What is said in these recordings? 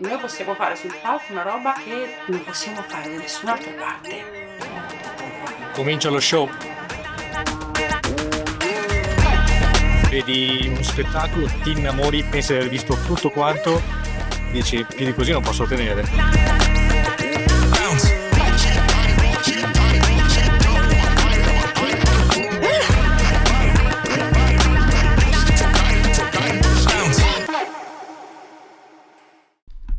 Noi possiamo fare sul palco una roba che non possiamo fare da nessun'altra parte. Comincia lo show. Vedi uno spettacolo, ti innamori, pensi di aver visto tutto quanto, dici più di così non posso tenere.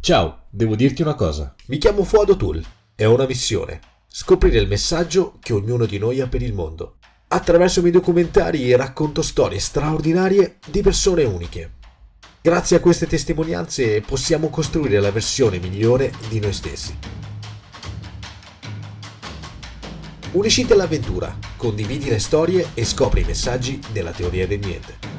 Ciao, devo dirti una cosa. Mi chiamo Fuad O'Toole e ho una missione: scoprire il messaggio che ognuno di noi ha per il mondo. Attraverso i miei documentari racconto storie straordinarie di persone uniche. Grazie a queste testimonianze possiamo costruire la versione migliore di noi stessi. Unisciti all'avventura, condividi le storie e scopri i messaggi della teoria del niente.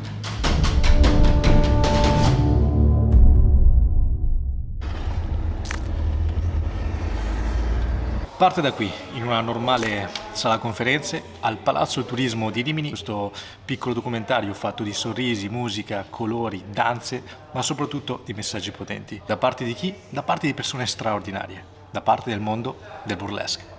Parte da qui, in una normale sala conferenze, al Palazzo del Turismo di Rimini, questo piccolo documentario fatto di sorrisi, musica, colori, danze, ma soprattutto di messaggi potenti. Da parte di chi? Da parte di persone straordinarie, da parte del mondo del burlesque.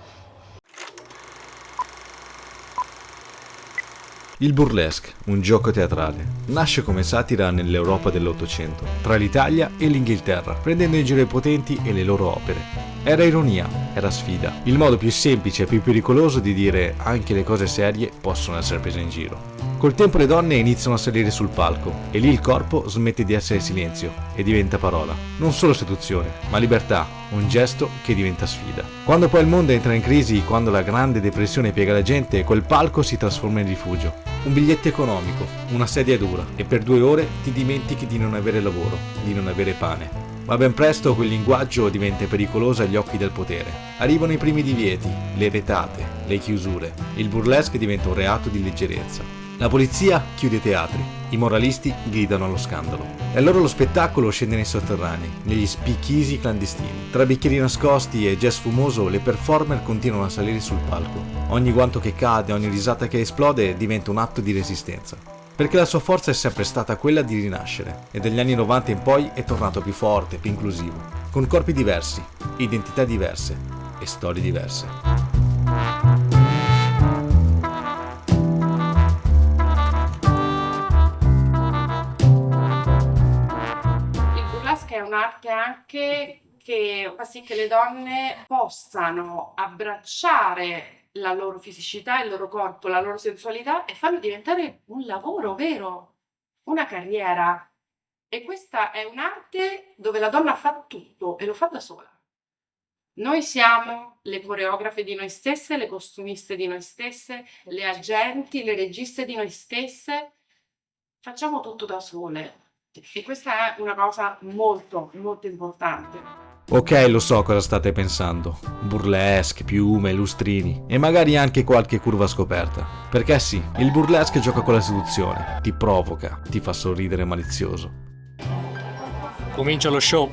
Il burlesque, un gioco teatrale, nasce come satira nell'Europa dell'Ottocento, tra l'Italia e l'Inghilterra, prendendo in giro i potenti e le loro opere. Era ironia, era sfida, il modo più semplice e più pericoloso di dire anche le cose serie possono essere prese in giro. Col tempo le donne iniziano a salire sul palco e lì il corpo smette di essere silenzio e diventa parola. Non solo seduzione, ma libertà, un gesto che diventa sfida. Quando poi il mondo entra in crisi, quando la Grande Depressione piega la gente, quel palco si trasforma in rifugio. Un biglietto economico, una sedia dura e per 2 ore ti dimentichi di non avere lavoro, di non avere pane. Ma ben presto quel linguaggio diventa pericoloso agli occhi del potere. Arrivano i primi divieti, le retate, le chiusure. Il burlesque diventa un reato di leggerezza. La polizia chiude i teatri, i moralisti gridano allo scandalo. E allora lo spettacolo scende nei sotterranei, negli speakeasy clandestini. Tra bicchieri nascosti e jazz fumoso, le performer continuano a salire sul palco. Ogni guanto che cade, ogni risata che esplode diventa un atto di resistenza. Perché la sua forza è sempre stata quella di rinascere, e dagli anni 90 in poi è tornato più forte, più inclusivo, con corpi diversi, identità diverse e storie diverse. È un'arte anche che fa sì che le donne possano abbracciare la loro fisicità, il loro corpo, la loro sensualità e farlo diventare un lavoro vero, una carriera. E questa è un'arte dove la donna fa tutto e lo fa da sola. Noi siamo le coreografe di noi stesse, le costumiste di noi stesse, le agenti, le registe di noi stesse. Facciamo tutto da sole. E questa è una cosa molto, molto importante. Ok, lo so cosa state pensando. Burlesque, piume, lustrini e magari anche qualche curva scoperta. Perché sì, il burlesque gioca con la seduzione, ti provoca, ti fa sorridere malizioso. Comincia lo show.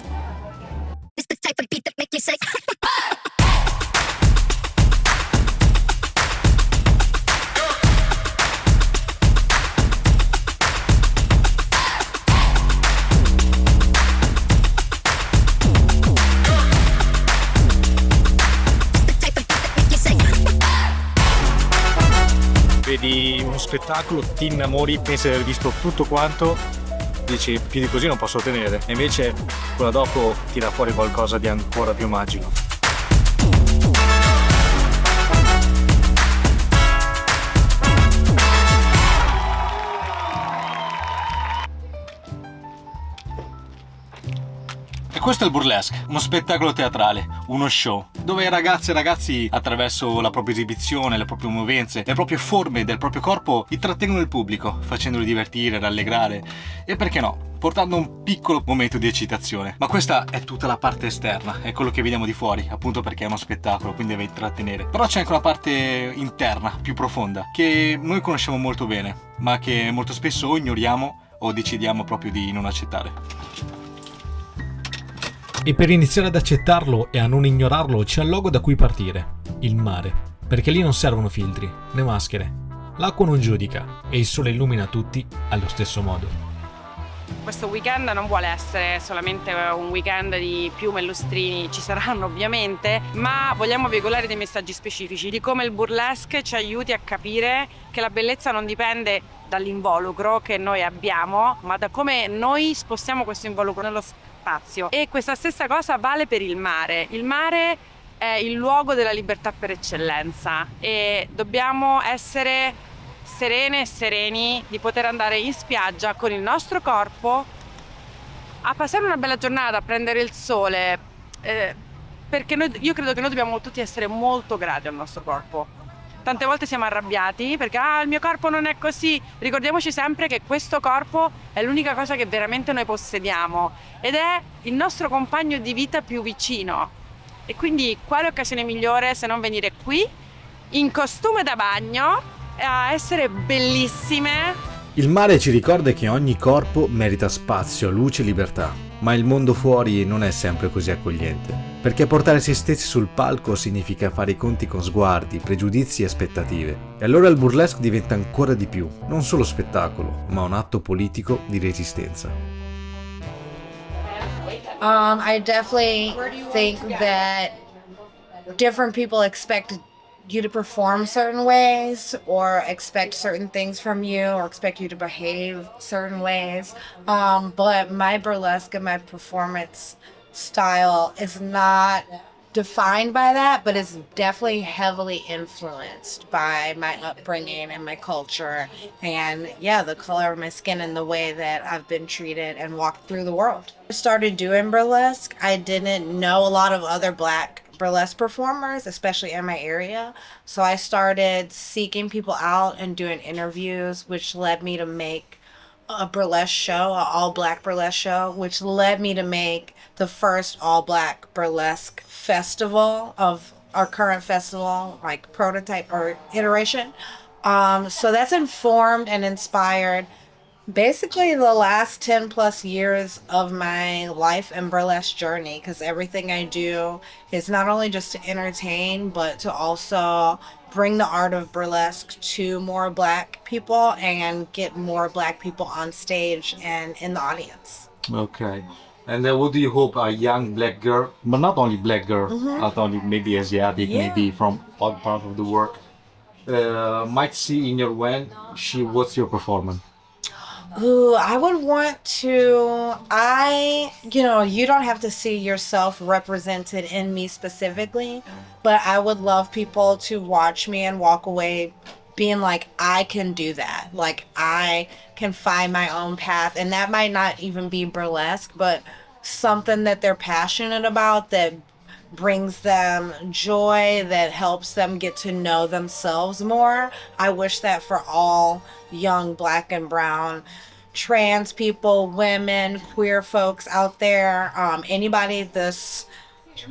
Vedi uno spettacolo, ti innamori, pensi di aver visto tutto quanto, dici più di così non posso tenere, e invece quella dopo tira fuori qualcosa di ancora più magico. Questo è il burlesque, uno spettacolo teatrale, uno show, dove ragazze e ragazzi attraverso la propria esibizione, le proprie movenze, le proprie forme del proprio corpo intrattengono il pubblico, facendolo divertire, rallegrare e perché no, portando un piccolo momento di eccitazione. Ma questa è tutta la parte esterna, è quello che vediamo di fuori, appunto perché è uno spettacolo, quindi deve intrattenere. Però c'è anche una parte interna, più profonda, che noi conosciamo molto bene, ma che molto spesso o ignoriamo o decidiamo proprio di non accettare. E per iniziare ad accettarlo e a non ignorarlo c'è il luogo da cui partire, il mare, perché lì non servono filtri né maschere. L'acqua non giudica e il sole illumina tutti allo stesso modo. questo weekend non vuole essere solamente un weekend di piume e lustrini, ci saranno ovviamente, ma vogliamo veicolare dei messaggi specifici di come il burlesque ci aiuti a capire che la bellezza non dipende dall'involucro che noi abbiamo, ma da come noi spostiamo questo involucro nello spazio. E questa stessa cosa vale per il mare. Il mare è il luogo della libertà per eccellenza e dobbiamo essere serene e sereni di poter andare in spiaggia con il nostro corpo a passare una bella giornata, a prendere il sole, perché io credo che noi dobbiamo tutti essere molto grati al nostro corpo. Tante volte siamo arrabbiati perché il mio corpo non è così. Ricordiamoci sempre che questo corpo è l'unica cosa che veramente noi possediamo ed è il nostro compagno di vita più vicino. E quindi quale occasione migliore se non venire qui in costume da bagno a essere bellissime. Il mare ci ricorda che ogni corpo merita spazio, luce e libertà, ma il mondo fuori non è sempre così accogliente, perché portare se stessi sul palco significa fare i conti con sguardi, pregiudizi e aspettative. E allora il burlesque diventa ancora di più, non solo spettacolo, ma un atto politico di resistenza. I definitely think that different people expect you to perform certain ways or expect certain things from you or expect you to behave certain ways. But my burlesque and my performance style is not defined by that, but it's definitely heavily influenced by my upbringing and my culture and the color of my skin and the way that I've been treated and walked through the world. I started doing burlesque. I didn't know a lot of other Black burlesque performers, especially in my area. So I started seeking people out and doing interviews, which led me to make a burlesque show, an all-Black burlesque show, which led me to make the first all-Black burlesque festival of our current festival, like prototype or iteration. So that's informed and inspired basically the last 10 plus years of my life and burlesque journey, because everything I do is not only just to entertain, but to also bring the art of burlesque to more Black people and get more Black people on stage and in the audience. Okay. And what do you hope a young Black girl, but not only Black girl, not only maybe Asiatic, maybe from other part of the world, might see in your when she watch your performance? Ooh, I would want to, you don't have to see yourself represented in me specifically, but I would love people to watch me and walk away being like, I can do that. Like, I can find my own path. And that might not even be burlesque, but something that they're passionate about that brings them joy, that helps them get to know themselves more. I wish that for all young Black and brown trans people, women, queer folks out there, anybody that's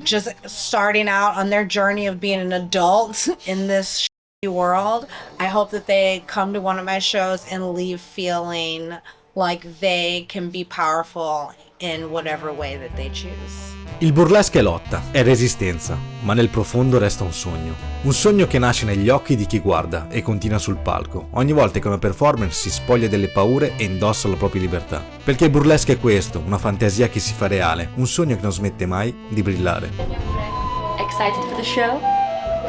just starting out on their journey of being an adult in this world. I hope that they come to one of my shows and leave feeling like they can be powerful in whatever way that they choose. Il burlesque è lotta, è resistenza, ma nel profondo resta un sogno che nasce negli occhi di chi guarda e continua sul palco, ogni volta che una performer si spoglia delle paure e indossa la propria libertà. Perché il burlesque è questo, una fantasia che si fa reale, un sogno che non smette mai di brillare. Excited for the show?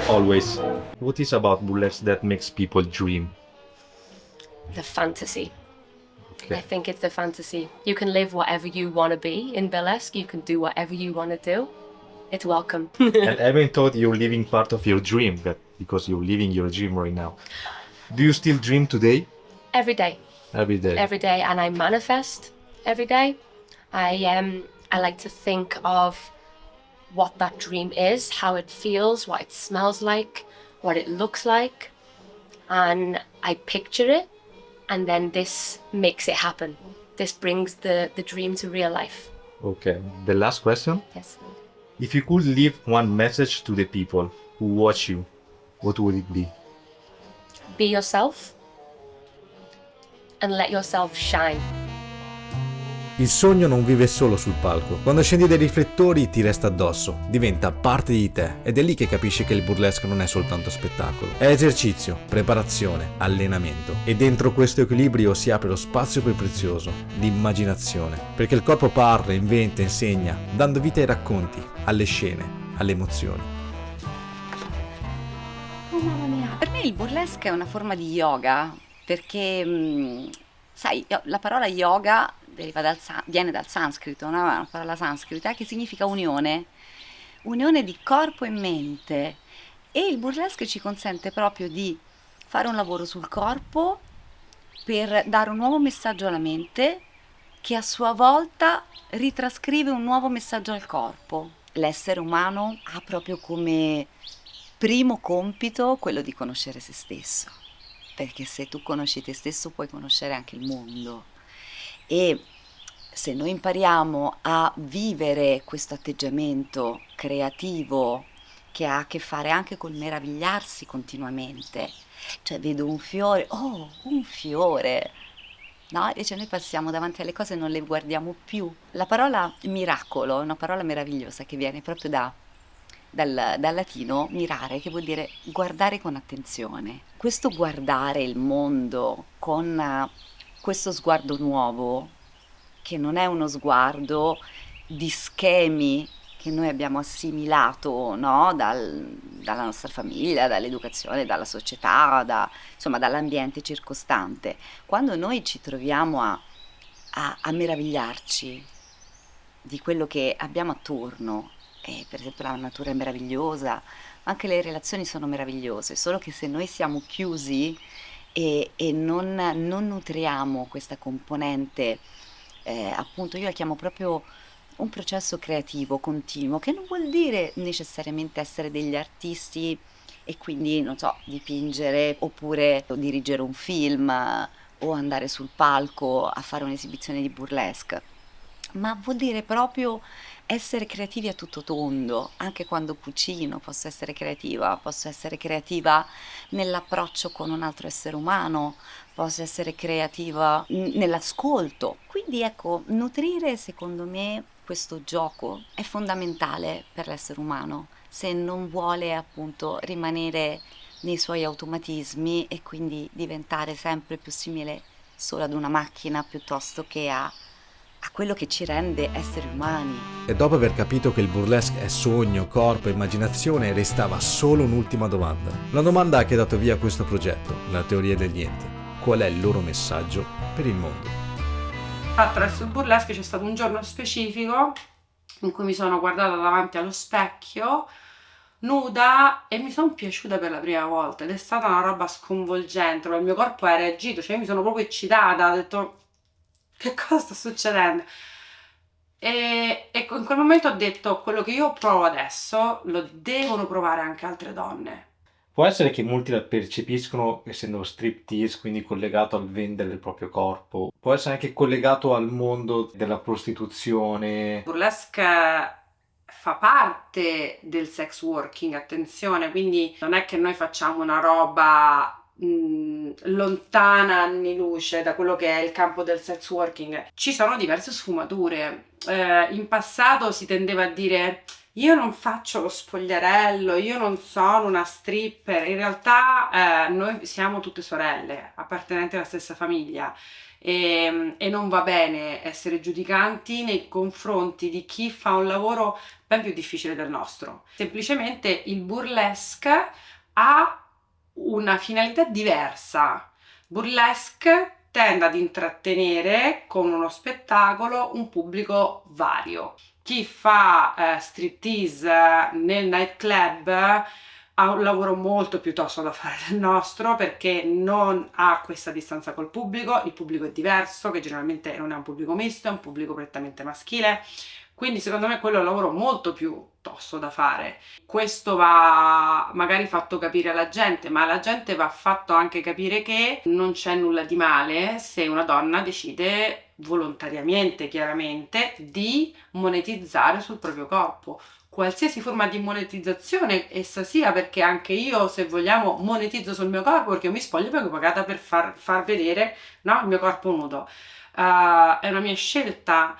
Always. What is about burlesque that makes people dream? The fantasy. I think it's the fantasy. You can live whatever you want to be in burlesque. You can do whatever you want to do. It's welcome. And haven't thought you're living part of your dream, because you're living your dream right now. Do you still dream today? Every day. Every day. Every day, and I manifest every day. I like to think of what that dream is, how it feels, what it smells like, what it looks like, and I picture it. And then this makes it happen. This brings the dream to real life. Okay, the last question. Yes. If you could leave one message to the people who watch you, what would it be? Be yourself and let yourself shine. Il sogno non vive solo sul palco. Quando scendi dai riflettori ti resta addosso, diventa parte di te ed è lì che capisci che il burlesque non è soltanto spettacolo. È esercizio, preparazione, allenamento e dentro questo equilibrio si apre lo spazio più prezioso, l'immaginazione, perché il corpo parla, inventa, insegna, dando vita ai racconti, alle scene, alle emozioni. Oh mamma mia. Per me il burlesque è una forma di yoga perché, sai, la parola yoga viene dal sanscrito, no? È una parola sanscrita che significa unione di corpo e mente, e il burlesque ci consente proprio di fare un lavoro sul corpo per dare un nuovo messaggio alla mente che a sua volta ritrascrive un nuovo messaggio al corpo. L'essere umano ha proprio come primo compito quello di conoscere se stesso, perché se tu conosci te stesso puoi conoscere anche il mondo. E se noi impariamo a vivere questo atteggiamento creativo che ha a che fare anche col meravigliarsi continuamente, cioè vedo un fiore, oh, un fiore, no? Invece noi passiamo davanti alle cose e non le guardiamo più. La parola miracolo è una parola meravigliosa che viene proprio dal latino mirare, che vuol dire guardare con attenzione. Questo guardare il mondo con questo sguardo nuovo, che non è uno sguardo di schemi che noi abbiamo assimilato, no? Dalla nostra famiglia, dall'educazione, dalla società, insomma dall'ambiente circostante. Quando noi ci troviamo a meravigliarci di quello che abbiamo attorno, e per esempio la natura è meravigliosa, anche le relazioni sono meravigliose, solo che se noi siamo chiusi e non nutriamo questa componente, appunto io la chiamo proprio un processo creativo continuo, che non vuol dire necessariamente essere degli artisti e quindi, non so, dipingere oppure dirigere un film o andare sul palco a fare un'esibizione di burlesque, ma vuol dire proprio essere creativi a tutto tondo. Anche quando cucino posso essere creativa nell'approccio con un altro essere umano, posso essere creativa nell'ascolto. Quindi ecco, nutrire secondo me questo gioco è fondamentale per l'essere umano, se non vuole appunto rimanere nei suoi automatismi e quindi diventare sempre più simile solo ad una macchina piuttosto che a quello che ci rende esseri umani. E dopo aver capito che il burlesque è sogno, corpo e immaginazione, restava solo un'ultima domanda. La domanda che ha dato via a questo progetto, la teoria del niente. Qual è il loro messaggio per il mondo? Attraverso il burlesque c'è stato un giorno specifico in cui mi sono guardata davanti allo specchio nuda e mi sono piaciuta per la prima volta ed è stata una roba sconvolgente, il mio corpo ha reagito, cioè io mi sono proprio eccitata, ho detto che cosa sta succedendo? E in quel momento ho detto quello che io provo adesso lo devono provare anche altre donne. Può essere che molti la percepiscono essendo striptease, quindi collegato al vendere il proprio corpo. Può essere anche collegato al mondo della prostituzione. Il burlesque fa parte del sex working, attenzione, quindi non è che noi facciamo una roba lontana anni luce da quello che è il campo del sex working. Ci sono diverse sfumature. In passato si tendeva a dire io non faccio lo spogliarello, io non sono una stripper. In realtà noi siamo tutte sorelle appartenenti alla stessa famiglia e non va bene essere giudicanti nei confronti di chi fa un lavoro ben più difficile del nostro. Semplicemente il burlesque ha una finalità diversa. Burlesque tende ad intrattenere con uno spettacolo un pubblico vario. Chi fa striptease nel nightclub ha un lavoro molto più tosto da fare del nostro perché non ha questa distanza col pubblico, il pubblico è diverso, che generalmente non è un pubblico misto, è un pubblico prettamente maschile. Quindi secondo me quello è un lavoro molto più tosto da fare. Questo va magari fatto capire alla gente, ma alla gente va fatto anche capire che non c'è nulla di male se una donna decide volontariamente, chiaramente, di monetizzare sul proprio corpo. Qualsiasi forma di monetizzazione essa sia, perché anche io, se vogliamo, monetizzo sul mio corpo perché io mi spoglio e vengo pagata per far vedere, no, il mio corpo nudo. è una mia scelta.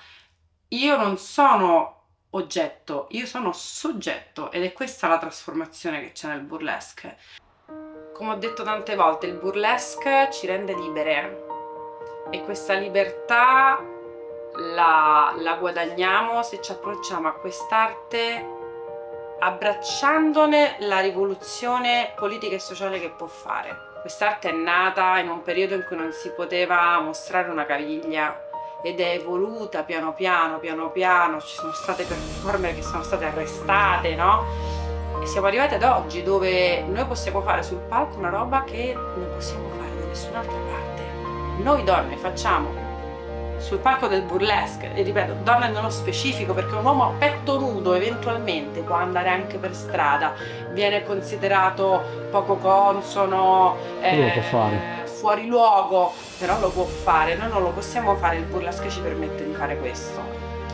Io non sono oggetto, io sono soggetto, ed è questa la trasformazione che c'è nel burlesque. Come ho detto tante volte, il burlesque ci rende libere, e questa libertà la guadagniamo se ci approcciamo a quest'arte abbracciandone la rivoluzione politica e sociale che può fare. Quest'arte è nata in un periodo in cui non si poteva mostrare una caviglia, ed è evoluta piano piano, ci sono state performer che sono state arrestate, no? E siamo arrivati ad oggi, dove noi possiamo fare sul palco una roba che non possiamo fare da nessun'altra parte. Noi donne facciamo sul palco del burlesque, e ripeto, donne nello specifico, perché un uomo a petto nudo eventualmente può andare anche per strada, viene considerato poco consono, Lo può fare. fuori luogo, però lo può fare. Noi non lo possiamo fare, il burlesque ci permette di fare questo,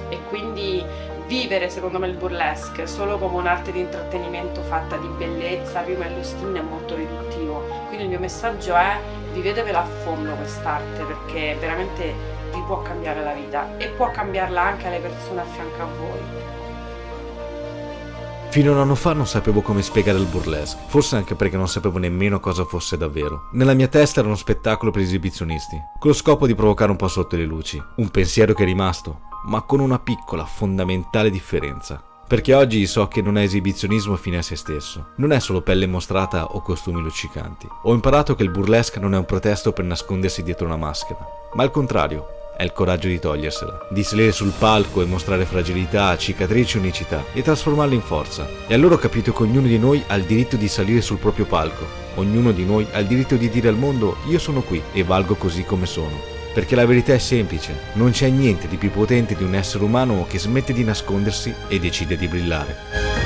e quindi vivere, secondo me, il burlesque solo come un'arte di intrattenimento fatta di bellezza, piume e lustrini è molto riduttivo. Quindi il mio messaggio è: vivetevela a fondo quest'arte, perché veramente vi può cambiare la vita, e può cambiarla anche alle persone a fianco a voi. Fino a un anno fa non sapevo come spiegare il burlesque, forse anche perché non sapevo nemmeno cosa fosse davvero. Nella mia testa era uno spettacolo per esibizionisti, con lo scopo di provocare un po' sotto le luci. Un pensiero che è rimasto, ma con una piccola, fondamentale differenza. Perché oggi so che non è esibizionismo fine a se stesso, non è solo pelle mostrata o costumi luccicanti. Ho imparato che il burlesque non è un pretesto per nascondersi dietro una maschera, ma al contrario, è il coraggio di togliersela, di salire sul palco e mostrare fragilità, cicatrici e unicità, e trasformarle in forza. E allora ho capito che ognuno di noi ha il diritto di salire sul proprio palco, ognuno di noi ha il diritto di dire al mondo: io sono qui e valgo così come sono. Perché la verità è semplice, non c'è niente di più potente di un essere umano che smette di nascondersi e decide di brillare.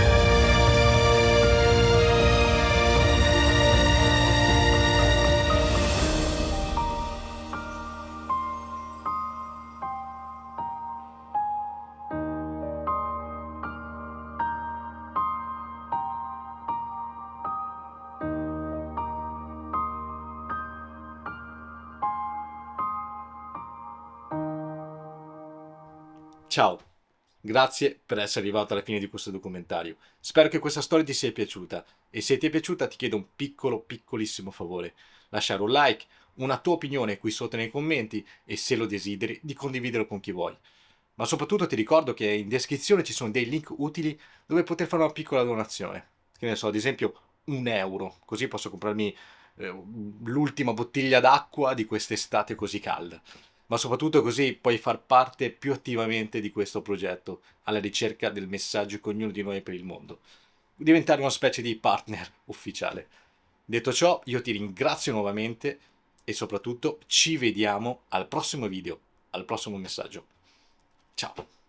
Ciao, grazie per essere arrivato alla fine di questo documentario. Spero che questa storia ti sia piaciuta, e se ti è piaciuta ti chiedo un piccolissimo favore: lasciare un like, una tua opinione qui sotto nei commenti, e se lo desideri di condividerlo con chi vuoi. Ma soprattutto ti ricordo che in descrizione ci sono dei link utili dove poter fare una piccola donazione. Che ne so, ad esempio €1, così posso comprarmi l'ultima bottiglia d'acqua di quest'estate così calda. Ma soprattutto così puoi far parte più attivamente di questo progetto, alla ricerca del messaggio che ognuno di noi è per il mondo. Diventare una specie di partner ufficiale. Detto ciò, io ti ringrazio nuovamente, e soprattutto ci vediamo al prossimo video, al prossimo messaggio. Ciao!